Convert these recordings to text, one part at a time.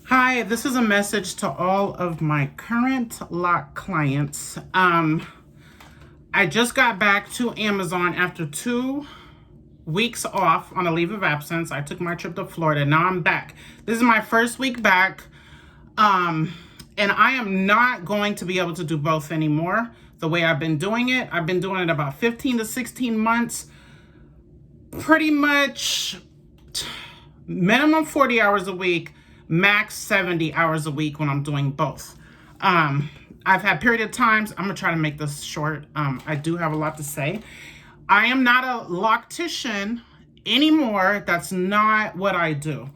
Hi, this is a message to all of my current lock clients. I just got back to Amazon after 2 weeks off on a leave of absence. I took my trip to Florida. Now I'm back. This is my first week back. And I am not going to be able to do both anymore the way I've been doing it. I've been doing it about 15 to 16 months, pretty much minimum 40 hours a week, max 70 hours a week when I'm doing both. I've had period of times. I'm gonna try to make this short. I do have a lot to say. I am not a loctician anymore. That's not what I do.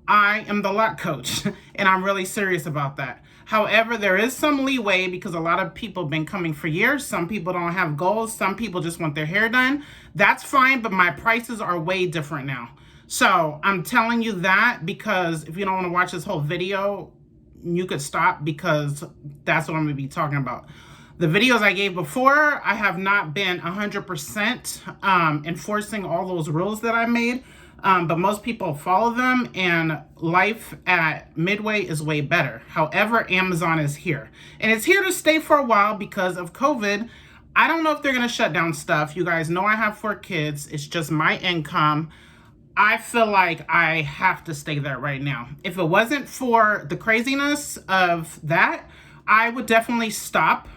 I am the lock coach, and I'm really serious about that. However, there is some leeway because a lot of people have been coming for years. Some people don't have goals. Some people just want their hair done. That's fine, but my prices are way different now. So I'm telling you that because if you don't want to watch this whole video, you could stop because that's what I'm going to be talking about. The videos I gave before, I have not been 100% enforcing all those rules that I made, but most people follow them, and life at Midway is way better. However, Amazon is here, and it's here to stay for a while because of COVID. I don't know if they're going to shut down stuff. You guys know I have 4 kids. It's just my income. I feel like I have to stay there right now. If it wasn't for the craziness of that, I would definitely stop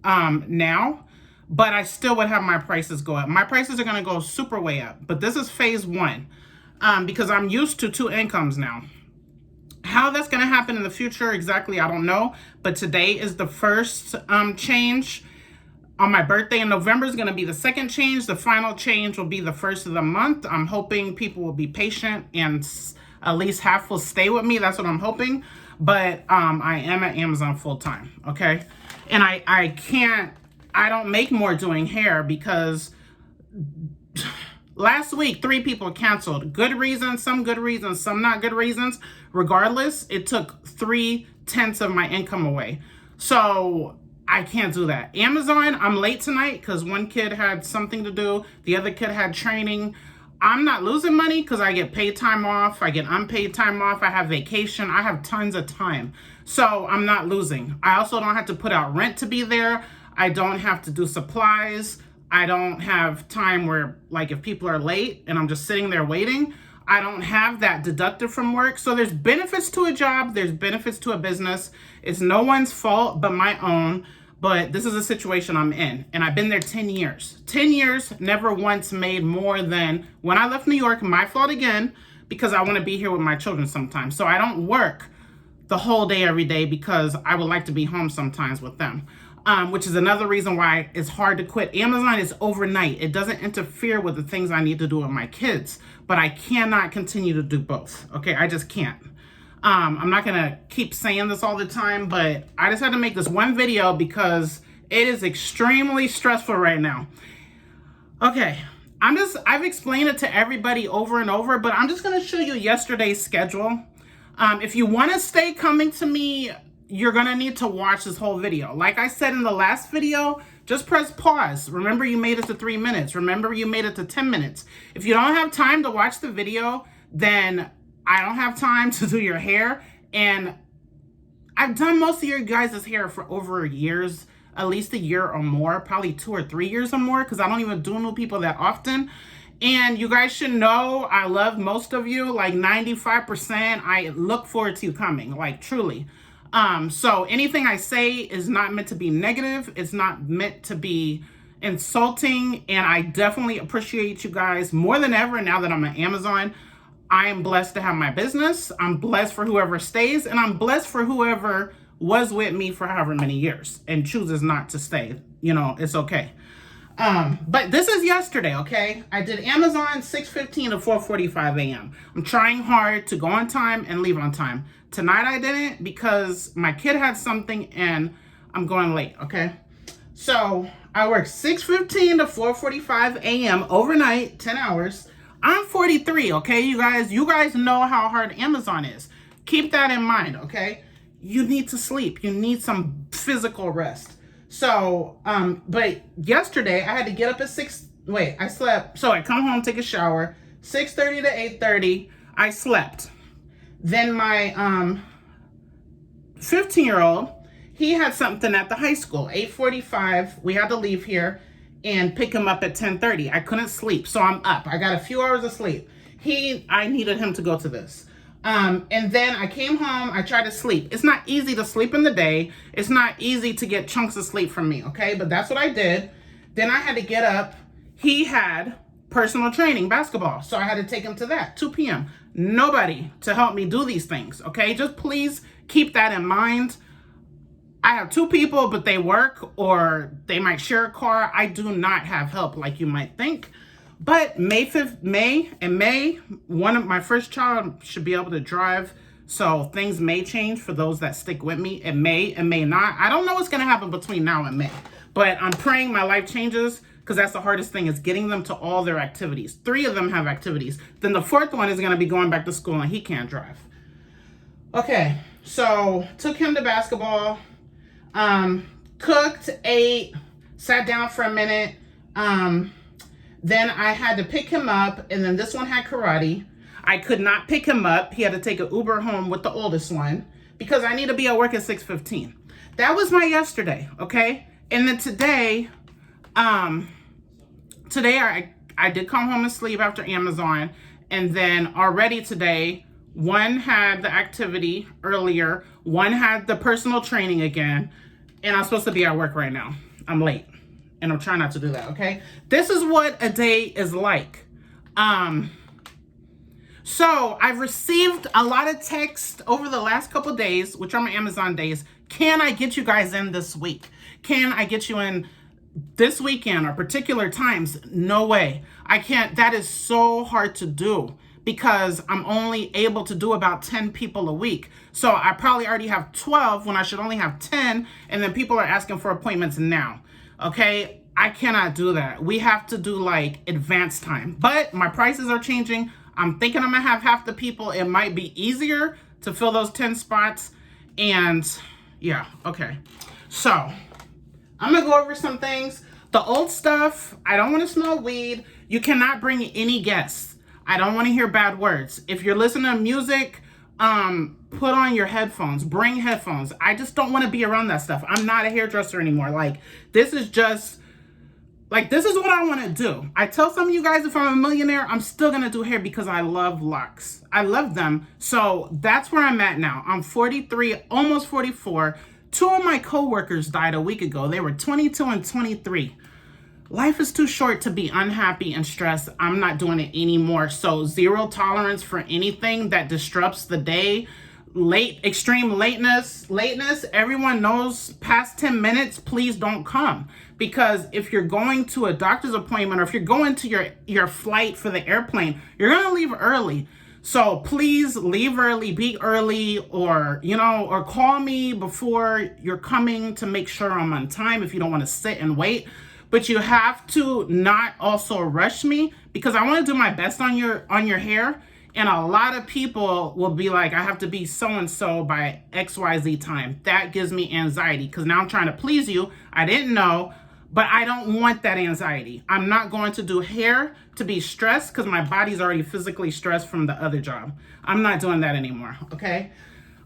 now, but I still would have my prices go up. My prices are going to go super way up, but this is phase 1 because I'm used to 2 incomes now. How that's going to happen in the future exactly, I don't know, but today is the first change. On my birthday in November is going to be the second change. The final change will be the first of the month. I'm hoping people will be patient and at least half will stay with me. That's what I'm hoping. But I am at Amazon full time, okay? And I don't make more doing hair because last week 3 people canceled. Good reasons, some not good reasons. Regardless, it took 3/10 of my income away. So I can't do that. Amazon, I'm late tonight because one kid had something to do. The other kid had training. I'm not losing money because I get paid time off. I get unpaid time off. I have vacation. I have tons of time. So I'm not losing. I also don't have to put out rent to be there. I don't have to do supplies. I don't have time where, like, if people are late and I'm just sitting there waiting, I don't have that deducted from work. So there's benefits to a job. There's benefits to a business. It's no one's fault but my own. But this is a situation I'm in, and I've been there 10 years. 10 years, never once made more than when I left New York. My fault again, because I want to be here with my children sometimes. So I don't work the whole day every day because I would like to be home sometimes with them, which is another reason why it's hard to quit. Amazon is overnight. It doesn't interfere with the things I need to do with my kids, but I cannot continue to do both. Okay, I just can't. I'm not gonna keep saying this all the time, but I just had to make this one video because it is extremely stressful right now. Okay, I've explained it to everybody over and over, but I'm just gonna show you yesterday's schedule. If you wanna stay coming to me, you're gonna need to watch this whole video. Like I said in the last video, just press pause. Remember, you made it to 3 minutes. Remember, you made it to 10 minutes. If you don't have time to watch the video, then I don't have time to do your hair, and I've done most of your guys' hair for over years, at least a year or more, probably 2 or 3 years or more, because I don't even do new people that often. And you guys should know I love most of you, like 95%. I look forward to you coming, like truly. So anything I say is not meant to be negative. It's not meant to be insulting, and I definitely appreciate you guys more than ever now that I'm at Amazon. I am blessed to have my business. I'm blessed for whoever stays, and I'm blessed for whoever was with me for however many years and chooses not to stay. You know, it's okay. But this is yesterday, okay? I did Amazon 6:15 to 4:45 a.m. I'm trying hard to go on time and leave on time. Tonight I didn't because my kid had something and I'm going late, okay? So I worked 6:15 to 4:45 a.m. overnight, 10 hours. I'm 43, okay, you guys? You guys know how hard Amazon is. Keep that in mind, okay? You need to sleep. You need some physical rest. So, but yesterday I had to get up at I slept. So I come home, take a shower, 6:30 to 8:30, I slept. Then my 15-year-old, he had something at the high school, 8:45. We had to leave here and pick him up at 10:30. I couldn't sleep, so I'm up. I got a few hours of sleep. I needed him to go to this. And then I came home, I tried to sleep. It's not easy to sleep in the day. It's not easy to get chunks of sleep from me, okay? But that's what I did. Then I had to get up. He had personal training, basketball. So I had to take him to that, 2 p.m. Nobody to help me do these things, okay? Just please keep that in mind. I have 2 people, but they work or they might share a car. I do not have help like you might think. But May, one of my first child should be able to drive. So things may change for those that stick with me. It may not. I don't know what's going to happen between now and May. But I'm praying my life changes, because that's the hardest thing, is getting them to all their activities. 3 of them have activities. Then the 4th one is going to be going back to school and he can't drive. Okay, so took him to basketball. Cooked, ate, sat down for a minute. Then I had to pick him up, and then this one had karate. I could not pick him up. He had to take an Uber home with the oldest one because I need to be at work at 6:15. That was my yesterday, okay? And then today I did come home and sleep after Amazon, and then already today, one had the activity earlier, one had the personal training again, and I'm supposed to be at work right now. I'm late, and I'm trying not to do that, okay? This is what a day is like. So I've received a lot of text over the last couple days, which are my Amazon days. Can I get you guys in this week? Can I get you in this weekend or particular times? No way. I can't. That is so hard to do because I'm only able to do about 10 people a week. So I probably already have 12 when I should only have 10. And then people are asking for appointments now. Okay. I cannot do that. We have to do like advanced time, but my prices are changing. I'm thinking I'm gonna have half the people. It might be easier to fill those 10 spots. And yeah, okay. So I'm gonna go over some things. The old stuff, I don't wanna smell weed. You cannot bring any guests. I don't wanna hear bad words. If you're listening to music, put on your headphones, bring headphones. I just don't wanna be around that stuff. I'm not a hairdresser anymore. This is what I want to do. I tell some of you guys, if I'm a millionaire, I'm still going to do hair because I love locks. I love them. So that's where I'm at now. I'm 43, almost 44. 2 of my coworkers died a week ago. They were 22 and 23. Life is too short to be unhappy and stressed. I'm not doing it anymore. So 0 tolerance for anything that disrupts the day. Extreme lateness. Everyone knows past 10 minutes, please don't come. Because if you're going to a doctor's appointment or if you're going to your flight for the airplane, you're going to leave early. So please leave early, be early, or call me before you're coming to make sure I'm on time if you don't want to sit and wait. But you have to not also rush me because I want to do my best on your hair. And a lot of people will be like, I have to be so-and-so by XYZ time. That gives me anxiety because now I'm trying to please you. I didn't know, but I don't want that anxiety. I'm not going to do hair to be stressed because my body's already physically stressed from the other job. I'm not doing that anymore, okay?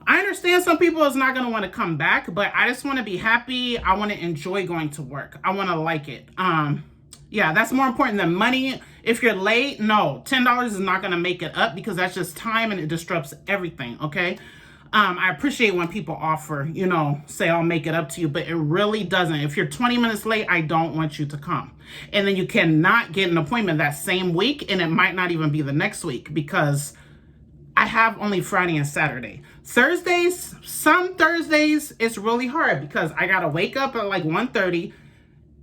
I understand some people is not going to want to come back, but I just want to be happy. I want to enjoy going to work. I want to like it. Yeah, that's more important than money. If you're late, no, $10 is not going to make it up because that's just time and it disrupts everything, okay? I appreciate when people offer, say I'll make it up to you, but it really doesn't. If you're 20 minutes late, I don't want you to come. And then you cannot get an appointment that same week, and it might not even be the next week because I have only Friday and Saturday. Some Thursdays, it's really hard because I got to wake up at like 1:30.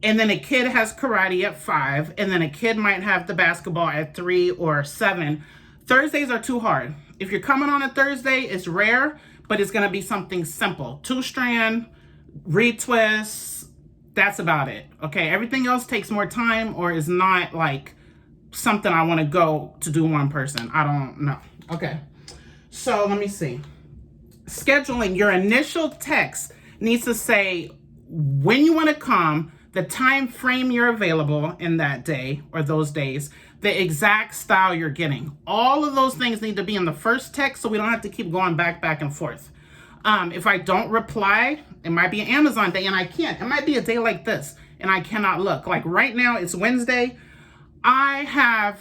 And then a kid has karate at 5, and then a kid might have the basketball at 3 or 7. Thursdays are too hard. If you're coming on a Thursday, it's rare, but it's going to be something simple. 2-strand, retwists, that's about it. Okay, everything else takes more time or is not like something I want to go to do one person. I don't know. Okay, so let me see. Scheduling, your initial text needs to say when you want to come, the time frame you're available in that day or those days, the exact style you're getting. All of those things need to be in the first text so we don't have to keep going back and forth. If I don't reply, it might be an Amazon day and I can't. It might be a day like this and I cannot look. Like right now, it's Wednesday. I have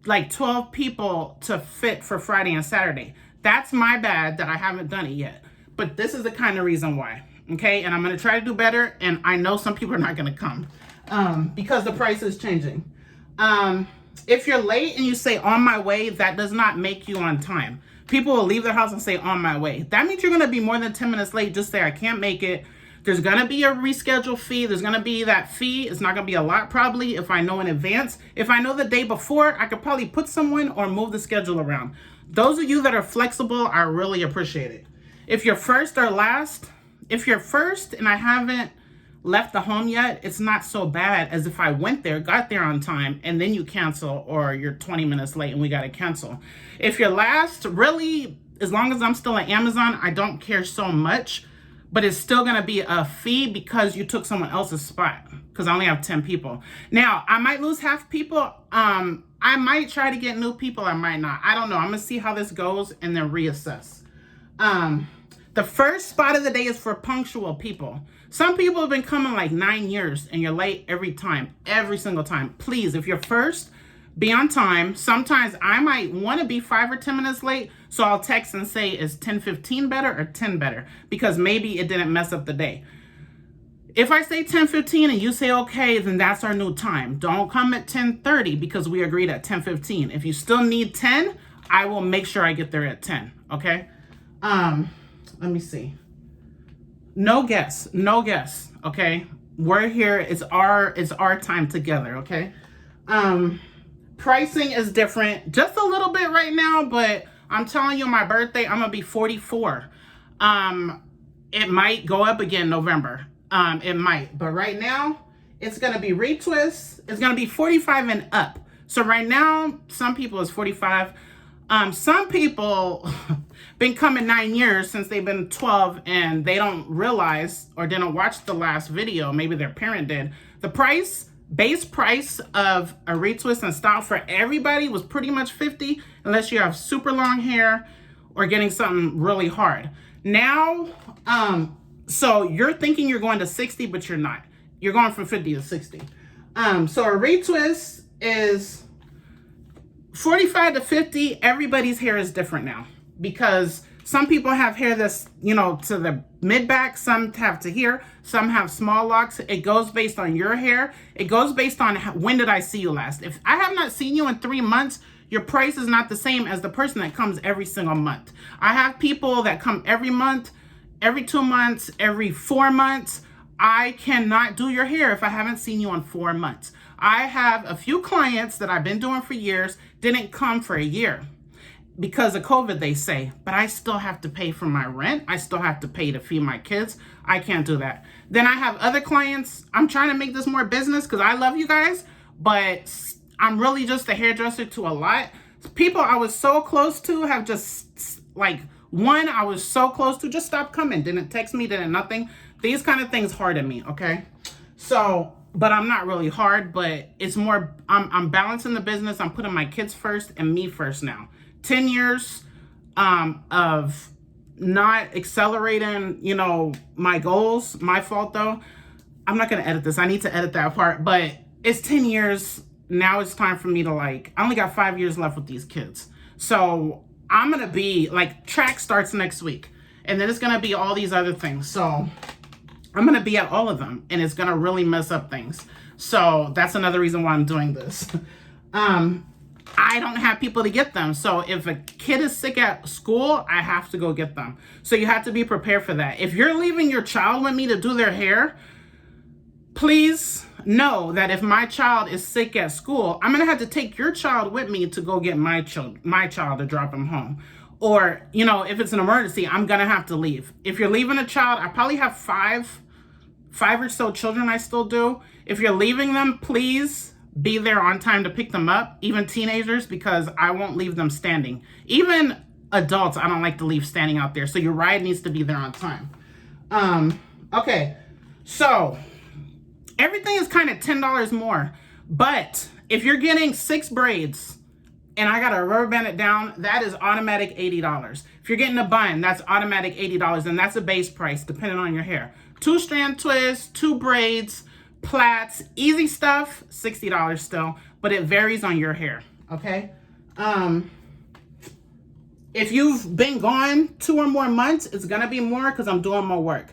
like 12 people to fit for Friday and Saturday. That's my bad that I haven't done it yet. But this is the kind of reason why. Okay, and I'm going to try to do better. And I know some people are not going to come because the price is changing. If you're late and you say on my way, that does not make you on time. People will leave their house and say on my way. That means you're going to be more than 10 minutes late. Just say I can't make it. There's going to be a reschedule fee. There's going to be that fee. It's not going to be a lot probably if I know in advance. If I know the day before, I could probably put someone or move the schedule around. Those of you that are flexible, I really appreciate it. If you're first or last, if you're first and I haven't left the home yet, it's not so bad as if I went there, got there on time, and then you cancel or you're 20 minutes late and we got to cancel. If you're last, really, as long as I'm still at Amazon, I don't care so much, but it's still going to be a fee because you took someone else's spot because I only have 10 people. Now, I might lose half people. I might try to get new people. I might not. I don't know. I'm going to see how this goes and then reassess. The first spot of the day is for punctual people. Some people have been coming like 9 years and you're late every time, every single time. Please, if you're first, be on time. Sometimes I might want to be 5 or 10 minutes late, so I'll text and say, is 10:15 better or 10 better? Because maybe it didn't mess up the day. If I say 10:15 and you say okay, then that's our new time. Don't come at 10:30 because we agreed at 10:15. If you still need 10, I will make sure I get there at 10, okay? Let me see. No guess, okay? We're here, it's our time together, okay? Pricing is different, just a little bit right now, but I'm telling you, my birthday, I'm gonna be 44. It might go up again November. It might, but right now, it's gonna be retwist. It's gonna be 45 and up. So right now, some people is 45. Some people been coming 9 years since they've been 12 and they don't realize or didn't watch the last video. Maybe their parent did. The base price of a retwist and style for everybody was pretty much 50 unless you have super long hair or getting something really hard. Now, so you're thinking you're going to 60, but you're not. You're going from 50 to 60. So a retwist is 45 to 50. Everybody's hair is different now because some people have hair that's, to the mid back, some have to here, some have small locks. It goes based on your hair. It goes based on when did I see you last. If I have not seen you in 3 months, your price is not the same as the person that comes every single month. I have people that come every month, every 2 months, every 4 months. I cannot do your hair if I haven't seen you in 4 months. I have a few clients that I've been doing for years, didn't come for a year because of COVID, they say, but I still have to pay for my rent. I still have to pay to feed my kids. I can't do that. Then I have other clients. I'm trying to make this more business because I love you guys, but I'm really just a hairdresser to a lot. People I was so close to have just like one I was so close to just stopped coming, didn't text me, didn't nothing. These kind of things harden me, okay? So, but I'm not really hard, but it's more, I'm balancing the business. I'm putting my kids first and me first now. 10 years of not accelerating, my goals. My fault though. I'm not going to edit this. I need to edit that part, but it's 10 years. Now it's time for me to I only got 5 years left with these kids. So I'm going to be track starts next week and then it's going to be all these other things. So I'm going to be at all of them and it's going to really mess up things. So that's another reason why I'm doing this. I don't have people to get them. So if a kid is sick at school, I have to go get them. So you have to be prepared for that. If you're leaving your child with me to do their hair, please know that if my child is sick at school, I'm going to have to take your child with me to go get my child to drop him home. Or, if it's an emergency, I'm going to have to leave. If you're leaving a child, I probably have five or so children I still do. If you're leaving them, please be there on time to pick them up, even teenagers, because I won't leave them standing. Even adults, I don't like to leave standing out there. So your ride needs to be there on time. Okay, so everything is kind of $10 more. But if you're getting 6 braids and I got to rubber band it down, that is automatic $80. If you're getting a bun, that's automatic $80, and that's a base price depending on your hair. 2-strand twists, 2 braids, plaits, easy stuff, $60 still, but it varies on your hair, okay? If you've been gone 2 or more months, it's gonna be more because I'm doing more work.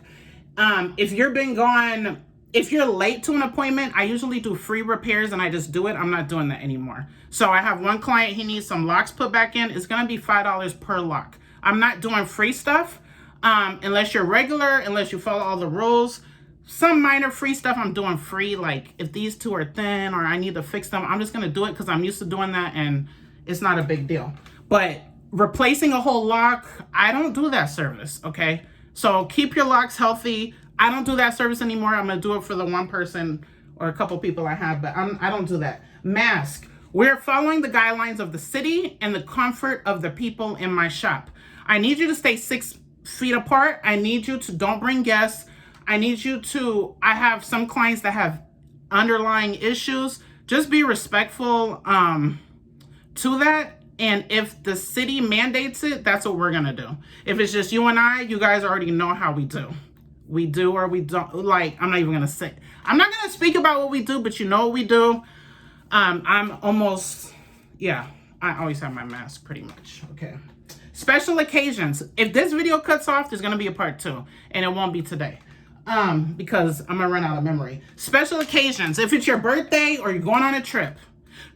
If you're late to an appointment, I usually do free repairs and I just do it. I'm not doing that anymore. So I have one client, he needs some locks put back in. It's gonna be $5 per lock. I'm not doing free stuff unless you're regular, unless you follow all the rules. Some minor free stuff I'm doing free, like if these 2 are thin or I need to fix them, I'm just gonna do it because I'm used to doing that and it's not a big deal. But replacing a whole lock, I don't do that service, okay? So keep your locks healthy. I don't do that service anymore. I'm gonna do it for the one person or a couple people I have, but I don't do that. Mask. We're following the guidelines of the city and the comfort of the people in my shop. I need you to stay 6 feet apart. I need you to don't bring guests. I need you to, I have some clients that have underlying issues. Just be respectful to that. And if the city mandates it, that's what we're gonna do. If it's just you and I, you guys already know how we do. We do or we don't. Like, I'm not even gonna say. I'm not gonna speak about what we do, but you know what we do. I'm almost, yeah, I always have my mask pretty much, okay. Special occasions. If this video cuts off, there's gonna be a part 2, and it won't be today. Because I'm gonna run out of memory. Special occasions. If it's your birthday or you're going on a trip,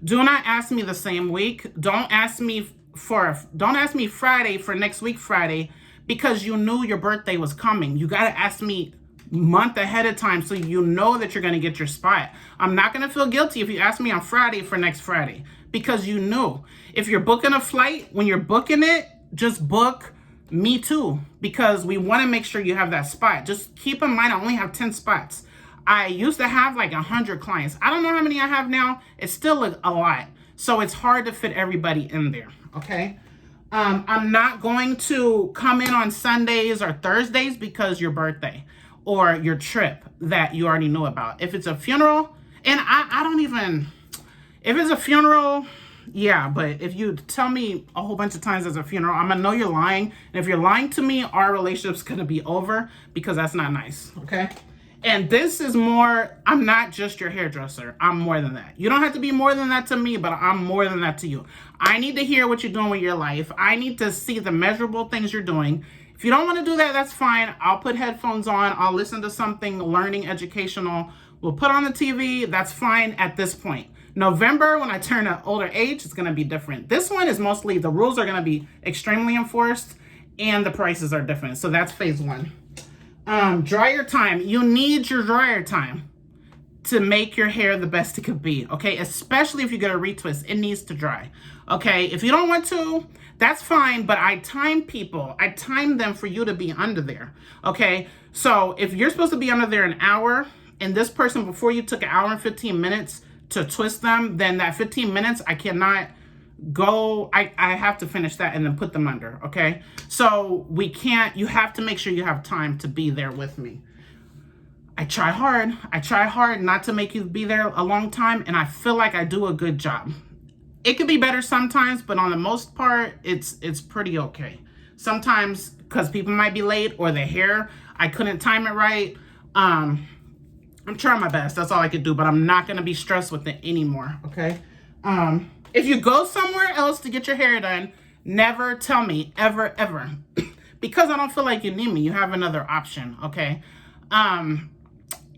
do not ask me the same week. Don't ask me Friday for next week Friday because you knew your birthday was coming. You got to ask me month ahead of time so you know that you're going to get your spot. I'm not going to feel guilty if you ask me on Friday for next Friday because you knew. If you're booking a flight, when you're booking it, just book me too because we want to make sure you have that spot. Just keep in mind I only have 10 spots. I used to have like 100 clients. I don't know how many I have now. It's still a lot. So it's hard to fit everybody in there, okay? I'm not going to come in on Sundays or Thursdays because your birthday or your trip that you already knew about. If it's a funeral, and I don't even, if it's a funeral, yeah, but if you tell me a whole bunch of times as a funeral, I'm gonna know you're lying. And if you're lying to me, our relationship's gonna be over because that's not nice, okay? And this is more, I'm not just your hairdresser. I'm more than that. You don't have to be more than that to me, but I'm more than that to you. I need to hear what you're doing with your life. I need to see the measurable things you're doing. If you don't want to do that, that's fine. I'll put headphones on. I'll listen to something learning, educational. We'll put on the TV. That's fine at this point. November, when I turn an older age, it's going to be different. This one is mostly, the rules are going to be extremely enforced and the prices are different. So that's phase 1. Dryer time. You need your dryer time to make your hair the best it could be, okay? Especially if you get a retwist, it needs to dry, okay? If you don't want to, that's fine, but I time people. I time them for you to be under there, okay? So if you're supposed to be under there an hour, and this person before you took 1 hour and 15 minutes to twist them, then that 15 minutes, I cannot go, I have to finish that and then put them under, okay? So we can't, you have to make sure you have time to be there with me. I try hard not to make you be there a long time, and I feel like I do a good job. It could be better sometimes, but on the most part, it's pretty okay. Sometimes, because people might be late or their hair, I couldn't time it right. I'm trying my best, that's all I could do, but I'm not gonna be stressed with it anymore, okay? If you go somewhere else to get your hair done, never tell me, ever, ever. Because I don't feel like you need me. You have another option, okay? And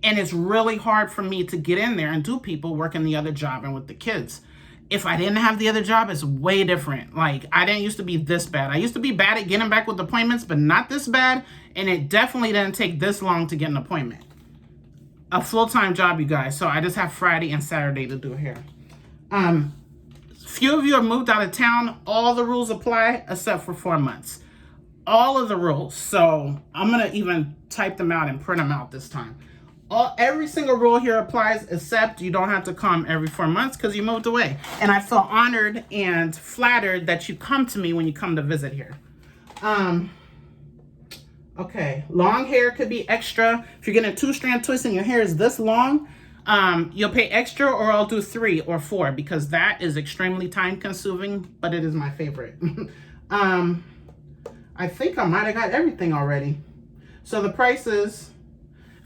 it's really hard for me to get in there and do people working the other job and with the kids. If I didn't have the other job, it's way different. Like, I didn't used to be this bad. I used to be bad at getting back with appointments, but not this bad. And it definitely didn't take this long to get an appointment. A full-time job, you guys. So I just have Friday and Saturday to do hair. Few of you have moved out of town. All the rules apply except for 4 months. All of the rules. So I'm going to even type them out and print them out this time. Every single rule here applies except you don't have to come every 4 months because you moved away. And I feel honored and flattered that you come to me when you come to visit here. Okay, long hair could be extra. If you're getting a 2-strand twist and your hair is this long, you'll pay extra, or I'll do 3 or 4 because that is extremely time consuming, but it is my favorite. I think I might have got everything already. So the price is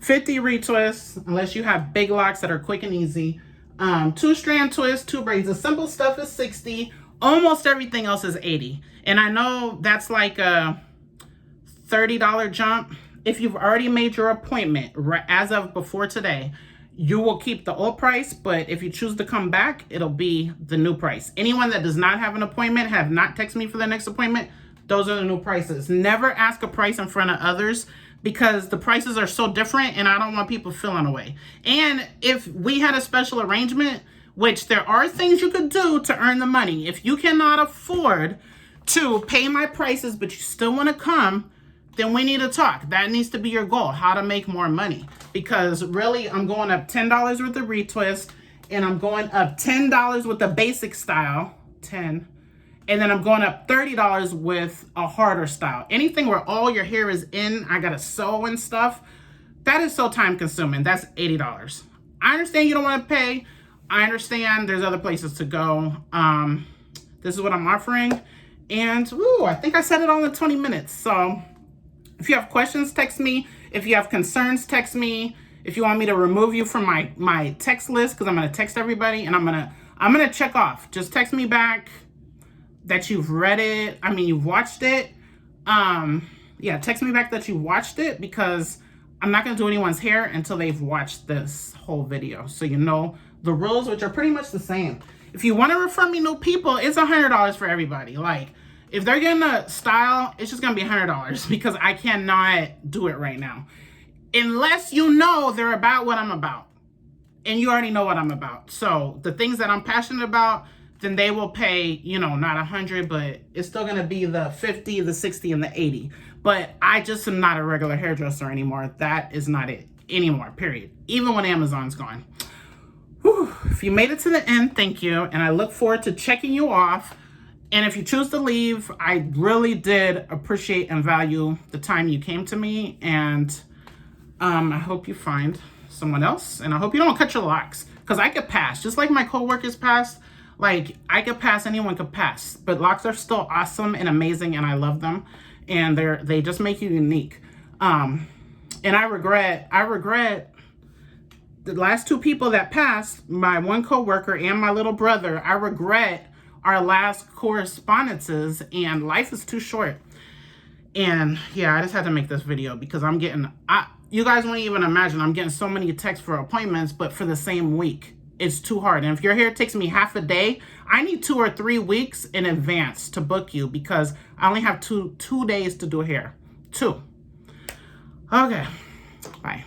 50 retwists, unless you have big locks that are quick and easy. 2-strand twist, 2 braids. The simple stuff is 60. Almost everything else is 80. And I know that's like a $30 jump. If you've already made your appointment as of before today, you will keep the old price, but if you choose to come back, it'll be the new price. Anyone that does not have an appointment, have not texted me for the next appointment, those are the new prices. Never ask a price in front of others because the prices are so different and I don't want people feeling away. And if we had a special arrangement, which there are things you could do to earn the money. If you cannot afford to pay my prices, but you still want to come, then we need to talk. That needs to be your goal, how to make more money. Because really, I'm going up $10 with the retwist, and I'm going up $10 with the basic style, 10, and then I'm going up $30 with a harder style. Anything where all your hair is in, I gotta sew and stuff, that is so time consuming. That's $80. I understand you don't want to pay. I understand there's other places to go. This is what I'm offering. And I think I said it all in 20 minutes. So if you have questions, text me. If you have concerns, text me. If you want me to remove you from my text list, because I'm gonna text everybody and I'm gonna check off. Just text me back that you've read it. I mean, you've watched it. Yeah, text me back that you watched it, because I'm not gonna do anyone's hair until they've watched this whole video. So you know the rules, which are pretty much the same. If you want to refer me new people, it's $100 for everybody. Like, if they're getting a style, it's just gonna be $100 because I cannot do it right now. Unless you know they're about what I'm about. And you already know what I'm about. So the things that I'm passionate about, then they will pay, you know, not 100, but it's still gonna be the 50, the 60, and the 80. But I just am not a regular hairdresser anymore. That is not it anymore, period. Even when Amazon's gone. Whew. If you made it to the end, thank you. And I look forward to checking you off. And if you choose to leave, I really did appreciate and value the time you came to me. And I hope you find someone else. And I hope you don't cut your locks, because I could pass. Just like my coworkers passed. Like, I could pass, anyone could pass. But locks are still awesome and amazing, and I love them. And they just make you unique. And I regret the last 2 people that passed, my one coworker and my little brother. I regret our last correspondences, and life is too short. And yeah, I just had to make this video because I'm getting, you guys won't even imagine, I'm getting so many texts for appointments, but for the same week. It's too hard. And if your hair takes me half a day, I need 2 or 3 weeks in advance to book you, because I only have two days to do hair. 2. Okay, bye.